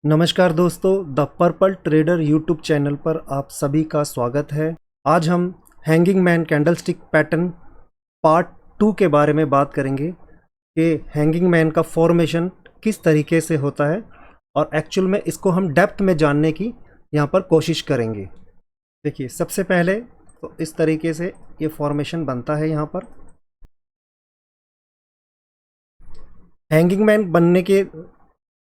नमस्कार दोस्तों, the purple trader YouTube channel पर आप सभी का स्वागत है। आज हम hanging man candlestick pattern part 2 के बारे में बात करेंगे कि हैंगिंग मैन का फॉर्मेशन किस तरीके से होता है और एक्चुअल में इसको हम डेप्थ में जानने की यहाँ पर कोशिश करेंगे। देखिए, सबसे पहले तो इस तरीके से ये फॉर्मेशन बनता है। यहाँ पर हैंगिंग मैन बनने के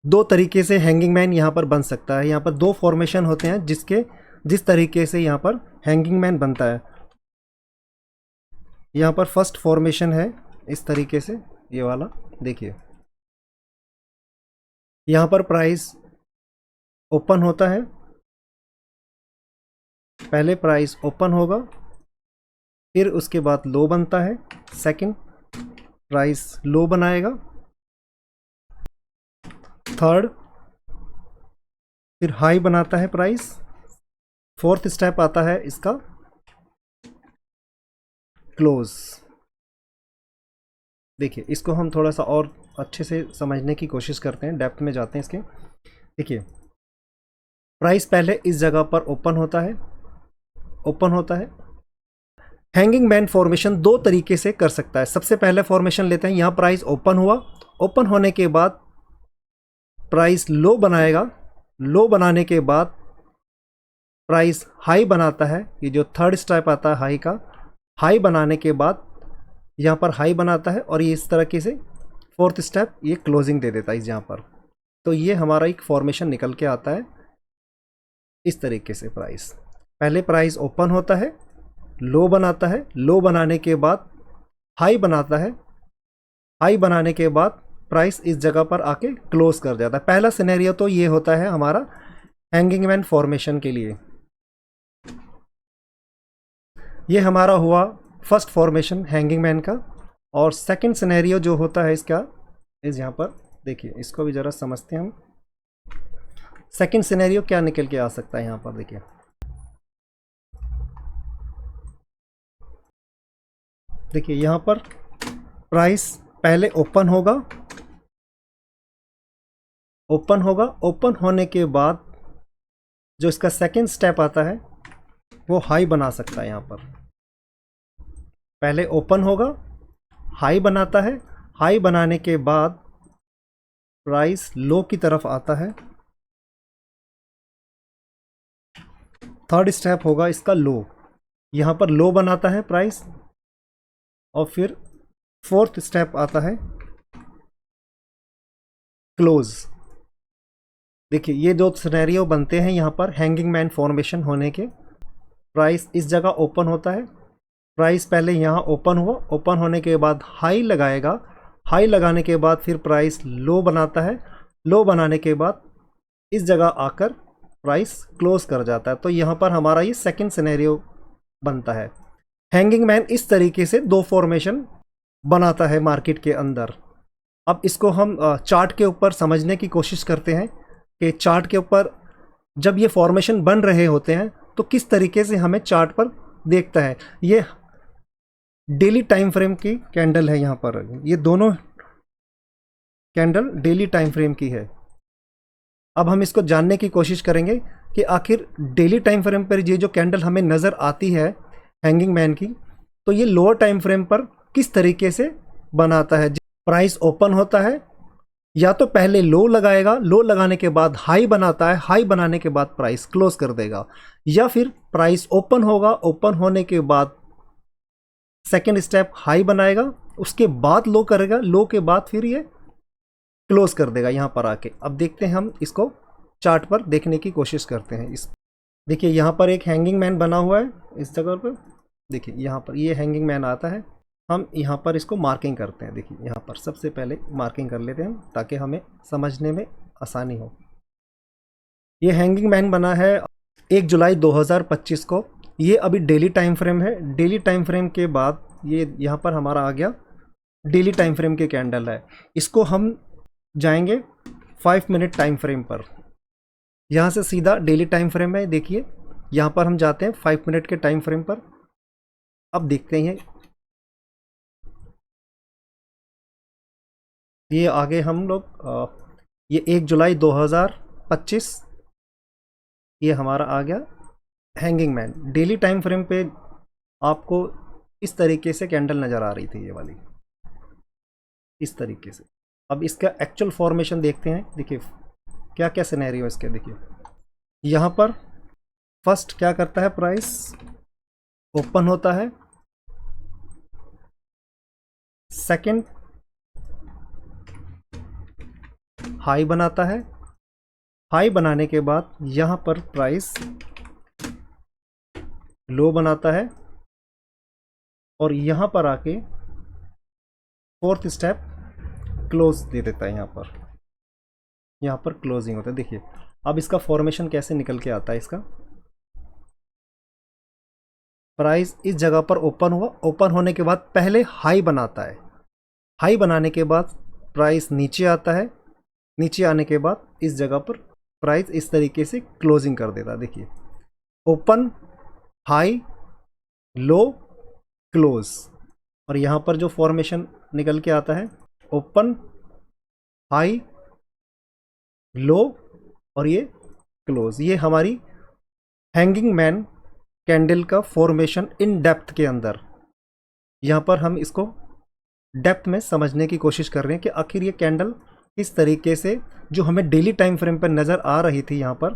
दो तरीके से हैंगिंग मैन यहाँ पर बन सकता है। यहाँ पर दो फॉर्मेशन होते हैं जिस तरीके से यहाँ पर हैंगिंग मैन बनता है। यहाँ पर फर्स्ट फॉर्मेशन है इस तरीके से, ये वाला देखिए। यहाँ पर प्राइस ओपन होता है, पहले प्राइस ओपन होगा, फिर उसके बाद लो बनता है, सेकंड प्राइस लो बनाएगा, थर्ड फिर हाई बनाता है प्राइस, फोर्थ स्टेप आता है इसका क्लोज। देखिए, इसको हम थोड़ा सा और अच्छे से समझने की कोशिश करते हैं, डेप्थ में जाते हैं इसके। देखिए, प्राइस पहले इस जगह पर ओपन होता है। हैंगिंग मैन फॉर्मेशन दो तरीके से कर सकता है। सबसे पहले फॉर्मेशन लेते हैं, यहाँ प्राइस ओपन हुआ, ओपन होने के बाद प्राइस लो बनाएगा, लो बनाने के बाद प्राइस हाई बनाता है। ये जो थर्ड स्टेप आता है हाई का, हाई बनाने के बाद यहाँ पर हाई बनाता है और ये इस तरीके से फोर्थ स्टेप ये क्लोजिंग दे देता है यहाँ पर। तो ये हमारा एक फॉर्मेशन निकल के आता है इस तरीके से। प्राइस पहले प्राइस ओपन होता है, लो बनाता है, लो बनाने के बाद हाई बनाता है, हाई बनाने के बाद प्राइस इस जगह पर आके क्लोज कर जाता है। पहला सिनेरियो तो ये होता है हमारा हैंगिंग मैन फॉर्मेशन के लिए। ये हमारा हुआ फर्स्ट फॉर्मेशन हैंगिंग मैन का। और सेकंड सिनेरियो जो होता है इसका इस यहाँ पर देखिए, इसको भी ज़रा समझते हैं हम। सेकंड सिनेरियो क्या निकल के आ सकता है यहाँ पर देखिए। देखिए, यहाँ पर प्राइस पहले ओपन होगा, ओपन होने के बाद जो इसका सेकंड स्टेप आता है वो हाई बना सकता है। यहाँ पर पहले ओपन होगा, हाई बनाता है, हाई बनाने के बाद प्राइस लो की तरफ आता है, थर्ड स्टेप होगा इसका लो, यहाँ पर लो बनाता है प्राइस, और फिर फोर्थ स्टेप आता है क्लोज। देखिए, ये दो सिनेरियो बनते हैं यहाँ पर हैंगिंग मैन फॉर्मेशन होने के। प्राइस इस जगह ओपन होता है, प्राइस पहले यहाँ ओपन हुआ, ओपन होने के बाद हाई लगाएगा, हाई लगाने के बाद फिर प्राइस लो बनाता है, लो बनाने के बाद इस जगह आकर प्राइस क्लोज कर जाता है। तो यहाँ पर हमारा ये सेकंड सिनेरियो बनता है। हैंगिंग मैन इस तरीके से दो फॉर्मेशन बनाता है मार्केट के अंदर। अब इसको हम चार्ट के ऊपर समझने की कोशिश करते हैं कि चार्ट के ऊपर जब ये फॉर्मेशन बन रहे होते हैं तो किस तरीके से हमें चार्ट पर देखता है। ये डेली टाइम फ्रेम की कैंडल है, यहाँ पर ये दोनों कैंडल डेली टाइम फ्रेम की है। अब हम इसको जानने की कोशिश करेंगे कि आखिर डेली टाइम फ्रेम पर ये जो कैंडल हमें नज़र आती है हैंगिंग मैन की, तो ये लोअर टाइम फ्रेम पर किस तरीके से बनाता है। प्राइस ओपन होता है, या तो पहले लो लगाएगा, लो लगाने के बाद हाई बनाता है, हाई बनाने के बाद प्राइस क्लोज कर देगा, या फिर प्राइस ओपन होगा, ओपन होने के बाद सेकंड स्टेप हाई बनाएगा, उसके बाद लो करेगा, लो के बाद फिर ये क्लोज कर देगा यहाँ पर आके। अब देखते हैं, हम इसको चार्ट पर देखने की कोशिश करते हैं। इस देखिए, यहाँ पर एक हैंगिंग मैन बना हुआ है इस जगह पर। देखिए, यहाँ पर ये हैंगिंग मैन आता है, हम यहाँ पर इसको मार्किंग करते हैं। देखिए, यहाँ पर सबसे पहले मार्किंग कर लेते हैं ताकि हमें समझने में आसानी हो। ये हैंगिंग मैन बना है 1 जुलाई 2025 को। ये अभी डेली टाइम फ्रेम है। डेली टाइम फ्रेम के बाद ये यहाँ पर हमारा आ गया डेली टाइम फ्रेम के कैंडल है। इसको हम जाएंगे 5 मिनट टाइम फ्रेम पर। यहाँ से सीधा डेली टाइम फ्रेम है, देखिए यहाँ पर हम जाते हैं 5 मिनट के टाइम फ्रेम पर। अब देखते हैं, ये आगे हम लोग ये 1 जुलाई 2025 2025 ये हमारा आ गया hanging man. Daily time frame पे आपको इस तरीके से कैंडल नज़र आ रही थी, ये वाली इस तरीके से। अब इसका एक्चुअल फॉर्मेशन देखते हैं। देखिए क्या क्या सिनेरियो इसके। देखिए यहाँ पर फर्स्ट क्या करता है, प्राइस ओपन होता है, सेकंड हाई बनाता है, हाई बनाने के बाद यहाँ पर प्राइस लो बनाता है और यहाँ पर आके फोर्थ स्टेप क्लोज दे देता है। यहाँ पर क्लोजिंग होता है। देखिए अब इसका फॉर्मेशन कैसे निकल के आता है। इसका प्राइस इस जगह पर ओपन हुआ, ओपन होने के बाद पहले हाई बनाता है, हाई बनाने के बाद प्राइस नीचे आता है, नीचे आने के बाद इस जगह पर प्राइस इस तरीके से क्लोजिंग कर देता है। देखिए ओपन, हाई, लो, क्लोज। और यहाँ पर जो फॉर्मेशन निकल के आता है, ओपन, हाई, लो और ये क्लोज। ये हमारी हैंगिंग मैन कैंडल का फॉर्मेशन इन डेप्थ के अंदर। यहाँ पर हम इसको डेप्थ में समझने की कोशिश कर रहे हैं कि आखिर ये कैंडल किस तरीके से, जो हमें डेली टाइम फ्रेम पर नज़र आ रही थी यहाँ पर,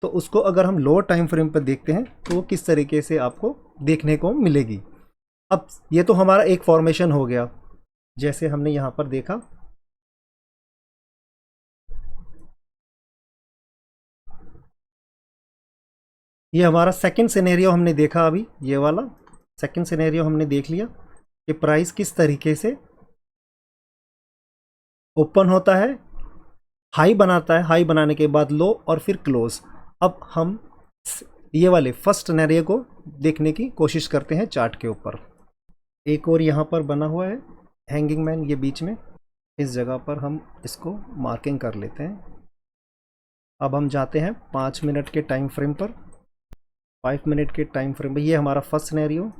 तो उसको अगर हम लोअर टाइम फ्रेम पर देखते हैं तो वो किस तरीके से आपको देखने को मिलेगी। अब ये तो हमारा एक फॉर्मेशन हो गया, जैसे हमने यहाँ पर देखा। ये हमारा सेकंड सिनेरियो हमने देखा। अभी ये वाला सेकंड सिनेरियो हमने देख लिया कि प्राइस किस तरीके से ओपन होता है, हाई बनाता है, हाई बनाने के बाद लो और फिर क्लोज। अब हम ये वाले फर्स्ट सिनेरियो को देखने की कोशिश करते हैं चार्ट के ऊपर। एक और यहाँ पर बना हुआ है हैंगिंग मैन, ये बीच में इस जगह पर हम इसको मार्किंग कर लेते हैं। अब हम जाते हैं 5 मिनट के टाइम फ्रेम पर। 5 मिनट के टाइम फ्रेम में ये हमारा फर्स्ट सिनेरियो।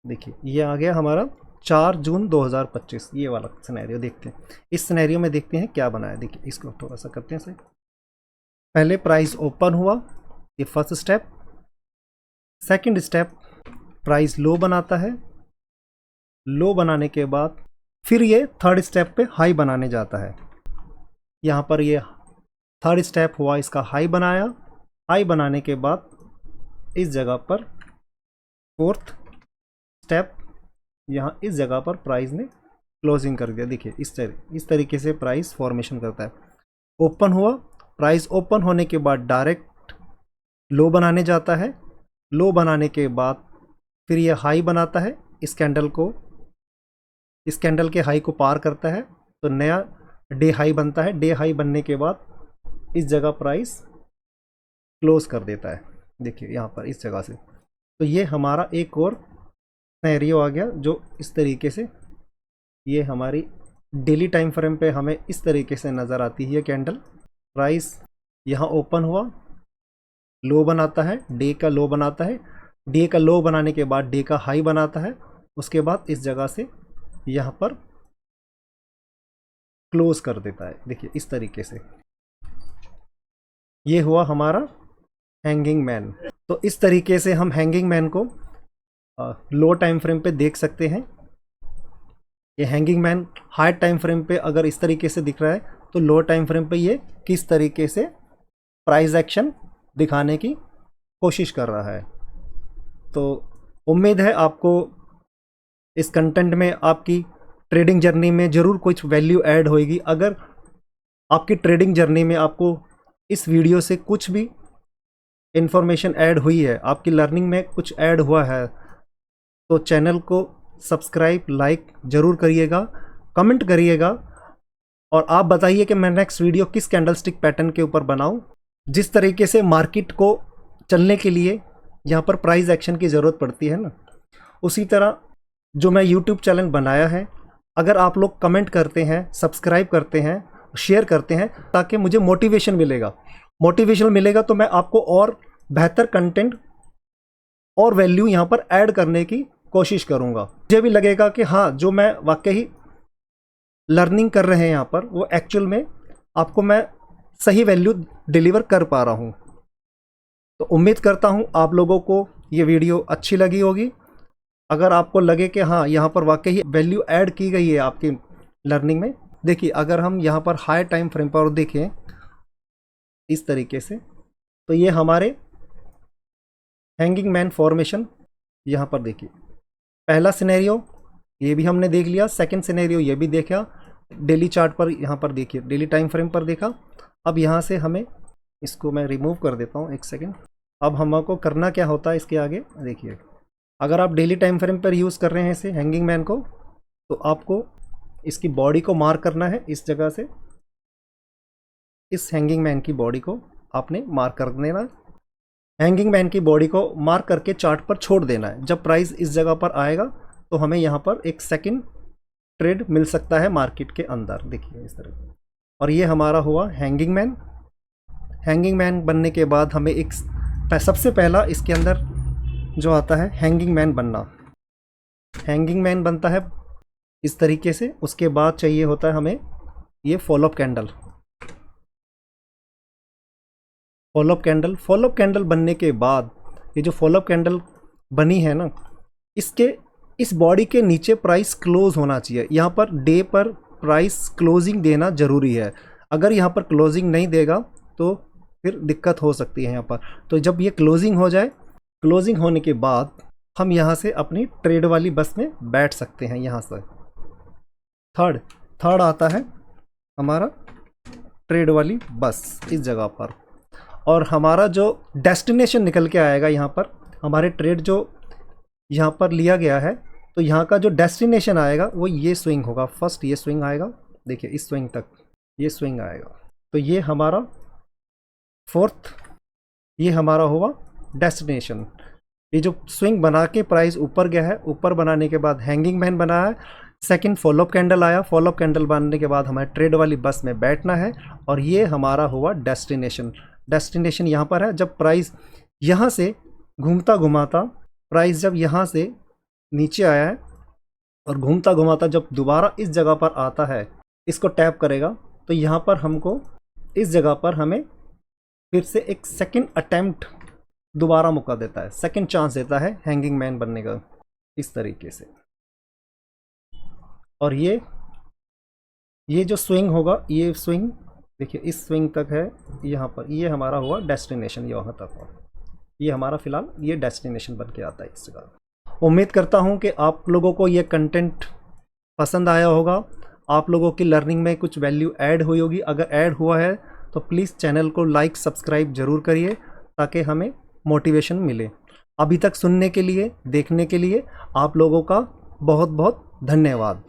देखिए ये आ गया हमारा 4 जून 2025। ये वाला सिनेरियो देखते हैं। इस सिनेरियो में देखते हैं क्या बना है। देखिए इसको थोड़ा सा करते हैं सही। पहले प्राइस ओपन हुआ, ये first step. Second step price low बनाता है, लो बनाने के बाद फिर ये थर्ड स्टेप पे हाई बनाने जाता है। यहाँ पर ये थर्ड स्टेप हुआ, इसका हाई बनाया, हाई बनाने के बाद इस जगह पर फोर्थ स्टेप, यहाँ इस जगह पर प्राइस ने क्लोजिंग कर दिया। देखिए इस तरीके से प्राइस फॉर्मेशन करता है। ओपन हुआ, प्राइस ओपन होने के बाद डायरेक्ट लो बनाने जाता है, लो बनाने के बाद फिर ये हाई बनाता है, इस कैंडल के हाई को पार करता है तो नया डे हाई बनता है। डे हाई बनने के बाद इस जगह प्राइस क्लोज कर देता है। देखिए यहाँ पर इस जगह से। तो ये हमारा एक और सिनेरियो आ गया जो इस तरीके से, ये हमारी डेली टाइम फ्रेम पे हमें इस तरीके से नज़र आती है कैंडल। प्राइस यहाँ ओपन हुआ, लो बनाता है, डे का लो बनाता है, डे का लो बनाने के बाद डे का हाई बनाता है, उसके बाद इस जगह से यहाँ पर क्लोज कर देता है। देखिए इस तरीके से ये हुआ हमारा हैंगिंग मैन। तो इस तरीके से हम हैंगिंग मैन को लो टाइम फ्रेम पे देख सकते हैं। ये hanging man high time frame पे अगर इस तरीके से दिख रहा है तो लो टाइम फ्रेम पे ये किस तरीके से प्राइस एक्शन दिखाने की कोशिश कर रहा है। तो उम्मीद है आपको इस कंटेंट में, आपकी ट्रेडिंग जर्नी में ज़रूर कुछ वैल्यू ऐड होएगी। अगर आपकी ट्रेडिंग जर्नी में आपको इस वीडियो से कुछ भी इंफॉर्मेशन ऐड हुई है, आपकी लर्निंग में कुछ ऐड हुआ है, तो चैनल को सब्सक्राइब, लाइक ज़रूर करिएगा, कमेंट करिएगा और आप बताइए कि मैं नेक्स्ट वीडियो किस कैंडलस्टिक पैटर्न के ऊपर बनाऊं। जिस तरीके से मार्केट को चलने के लिए यहाँ पर प्राइस एक्शन की ज़रूरत पड़ती है ना, उसी तरह जो मैं यूट्यूब चैनल बनाया है, अगर आप लोग कमेंट करते हैं, सब्सक्राइब करते हैं, शेयर करते हैं, ताकि मुझे मोटिवेशन मिलेगा तो मैं आपको और बेहतर कंटेंट और वैल्यू यहाँ पर ऐड करने की कोशिश करूँगा। मुझे भी लगेगा कि हाँ, जो मैं वाकई लर्निंग कर रहे हैं यहाँ पर वो एक्चुअल में आपको मैं सही वैल्यू डिलीवर कर पा रहा हूँ। तो उम्मीद करता हूँ आप लोगों को ये वीडियो अच्छी लगी होगी। अगर आपको लगे कि हाँ यहाँ पर वाकई वैल्यू ऐड की गई है आपकी लर्निंग में, देखिए अगर हम यहाँ पर हाई टाइम फ्रेम पर देखें इस तरीके से, तो ये हमारे हैंगिंग मैन फॉर्मेशन यहाँ पर देखिए, पहला सिनेरियो ये भी हमने देख लिया, सेकंड सिनेरियो ये भी देखा, डेली चार्ट पर यहाँ पर देखिए, डेली टाइम फ्रेम पर देखा। अब यहाँ से हमें इसको मैं रिमूव कर देता हूँ, एक सेकेंड। अब हमको करना क्या होता है इसके आगे देखिए, अगर आप डेली टाइम फ्रेम पर यूज़ कर रहे हैं इसे हैंगिंग मैन को, तो आपको इसकी बॉडी को मार्क करना है इस जगह से, इस हैंगिंग मैन की बॉडी को आपने मार्क कर देना। हैंगिंग मैन की बॉडी को मार्क करके चार्ट पर छोड़ देना है। जब प्राइस इस जगह पर आएगा तो हमें यहाँ पर एक सेकंड ट्रेड मिल सकता है मार्केट के अंदर, देखिए इस तरह। और ये हमारा हुआ हैंगिंग मैन। हैंगिंग मैन बनने के बाद हमें एक सबसे पहला इसके अंदर जो आता है हैंगिंग मैन बनना, हैंगिंग मैन बनता है इस तरीके से। उसके बाद चाहिए होता है हमें ये फॉलोअप कैंडल। फॉलोअप कैंडल बनने के बाद ये जो फॉलोअप कैंडल बनी है ना, इसके इस बॉडी के नीचे प्राइस क्लोज होना चाहिए। यहाँ पर डे पर प्राइस क्लोजिंग देना ज़रूरी है। अगर यहाँ पर क्लोजिंग नहीं देगा तो फिर दिक्कत हो सकती है यहाँ पर। तो जब ये क्लोजिंग हो जाए, क्लोजिंग होने के बाद हम यहाँ से अपनी ट्रेड वाली बस में बैठ सकते हैं। यहाँ से थर्ड आता है हमारा ट्रेड वाली बस इस जगह पर, और हमारा जो डेस्टिनेशन निकल के आएगा यहाँ पर, हमारे ट्रेड जो यहाँ पर लिया गया है, तो यहाँ का जो डेस्टिनेशन आएगा वो ये स्विंग होगा। फर्स्ट ये स्विंग आएगा, देखिए इस स्विंग तक ये स्विंग आएगा। तो ये हमारा फोर्थ, ये हमारा हुआ डेस्टिनेशन। ये जो स्विंग बना के प्राइस ऊपर गया है, ऊपर बनाने के बाद हैंगिंग मैन बना है, सेकंड फॉलोअप कैंडल आया, फॉलोअप कैंडल बनने के बाद हमारे ट्रेड वाली बस में बैठना है, और ये हमारा हुआ डेस्टिनेशन। डेस्टिनेशन यहाँ पर है। जब प्राइस यहाँ से घूमता घुमाता, प्राइस जब यहाँ से नीचे आया है और घूमता घुमाता जब दोबारा इस जगह पर आता है, इसको टैप करेगा, तो यहाँ पर हमको इस जगह पर हमें फिर से एक सेकंड अटेम्प्ट दोबारा मौका देता है, सेकंड चांस देता है हैंगिंग मैन बनने का इस तरीके से। और ये जो स्विंग होगा, ये स्विंग देखिए इस स्विंग तक है यहाँ पर, ये हमारा हुआ डेस्टिनेशन, यहाँ तक। ये हमारा फिलहाल ये डेस्टिनेशन बन के आता है इस जगह। उम्मीद करता हूँ कि आप लोगों को ये कंटेंट पसंद आया होगा, आप लोगों की लर्निंग में कुछ वैल्यू ऐड हुई होगी। अगर ऐड हुआ है तो प्लीज़ चैनल को लाइक सब्सक्राइब ज़रूर करिए ताकि हमें मोटिवेशन मिले। अभी तक सुनने के लिए, देखने के लिए आप लोगों का बहुत बहुत धन्यवाद।